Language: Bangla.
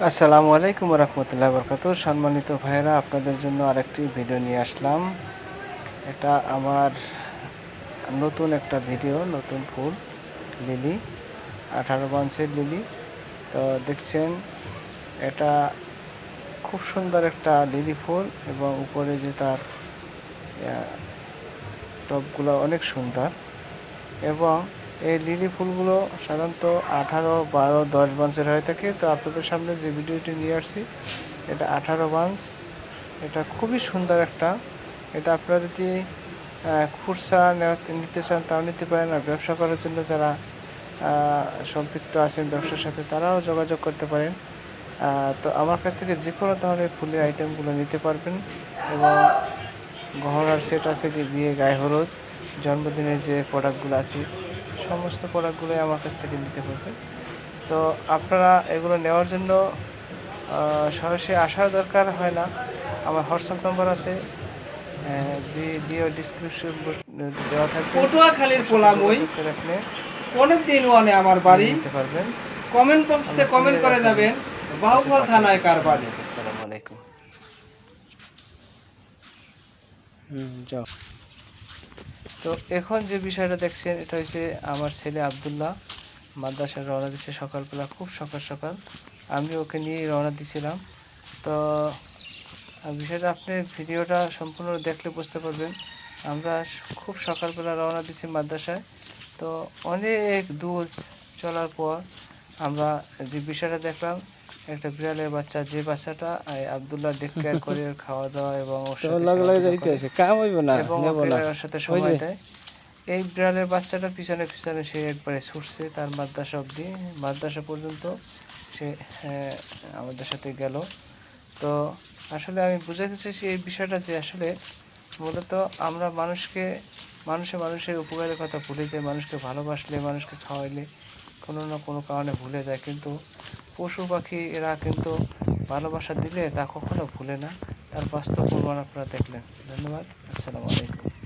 আসসালামু আলাইকুম রহমতুল্লাহ বরকাত। সম্মানিত ভাইয়েরা, আপনাদের জন্য আরেকটি ভিডিও নিয়ে আসলাম। এটা আমার নতুন একটা ভিডিও, নতুন ফুল লিলি, 18 বাঞ্চের লিলি। তো দেখছেন, এটা খুব সুন্দর একটা লিলি ফুল এবং উপরে যে তার টপগুলো অনেক সুন্দর। এবং এই লিলি ফুলগুলো সাধারণত 18, 12, 10 বাঞ্চের হয়ে থাকে। তো আপনাদের সামনে যে ভিডিওটি নিয়ে আসছি, এটা 18 বাঞ্চ। এটা খুবই সুন্দর একটা। এটা আপনারা যদি খুচরা নিতে চান তাও নিতে পারেন, আর ব্যবসা করার জন্য যারা সম্পৃক্ত আছেন ব্যবসার সাথে তারাও যোগাযোগ করতে পারেন। তো আমার কাছ থেকে যে কোনো ধরনের ফুলের আইটেমগুলো নিতে পারবেন। এবং গহনার সেট আছে, বিয়ে, গায়ে হলুদ, জন্মদিনের যে প্রোডাক্টগুলো আছে সমস্ত প্রোডাক্টগুলোই আমার কাছ থেকে নিতে পারবেন। তো আপনারা এগুলো নেওয়ার জন্য সরাসরি আসার দরকার হয় না। আমার হোয়াটসঅ্যাপ নাম্বার আছে, ভিডিও ডিসক্রিপশন দেওয়া থাকবে। পটুয়াখালীর পোলামই রাখলে অনেক দিন ওয়ানে আমার বাড়ি নিতে পারবেন। কমেন্ট বক্সে কমেন্ট করে যাবেন বাহুফল থানায় কার বাড়ি। আসসালামু আলাইকুম। যাও। তো এখন যে বিষয়টা দেখছেন, এটা হচ্ছে আমার ছেলে আব্দুল্লাহ মাদ্রাসায় রওনা দিচ্ছে সকালবেলা, খুব সকাল সকাল। আমি ওকে নিয়েই রওনা দিছিলাম। তো বিষয়টা আপনি ভিডিওটা সম্পূর্ণ দেখলে বুঝতে পারবেন। আমরা খুব সকালবেলা রওনা দিচ্ছি মাদ্রাসায়। তো অনেক দূর চলার পর আমরা যে বিষয়টা দেখলাম, একটা বিড়ালের বাচ্চা, যে বাচ্চাটা আব্দুল্লাহ টেক কেয়ার করে খাওয়া দাওয়া এবং ওর সাথে সময় দেয়। এই বিড়ালের বাচ্চাটা পিছনে পিছনে সে একবারে ছুটছে তার মাদ্রাসা অবধি, মাদ্রাসা পর্যন্ত সে আমাদের সাথে গেল। তো আসলে আমি বুঝাতে চাইছি এই বিষয়টা যে আসলে মূলত আমরা মানুষের উপকারের কথা ভুলে যাই। মানুষকে ভালোবাসলে, মানুষকে খাওয়াইলে কোনো না কোনো কারণে ভুলে যায়, কিন্তু পশু পাখি এরা কিন্তু ভালোবাসা দিলে তা কখনো ভুলে না। তার বাস্তব প্রমাণ আপনারা দেখলেন। ধন্যবাদ। আসসালামু আলাইকুম।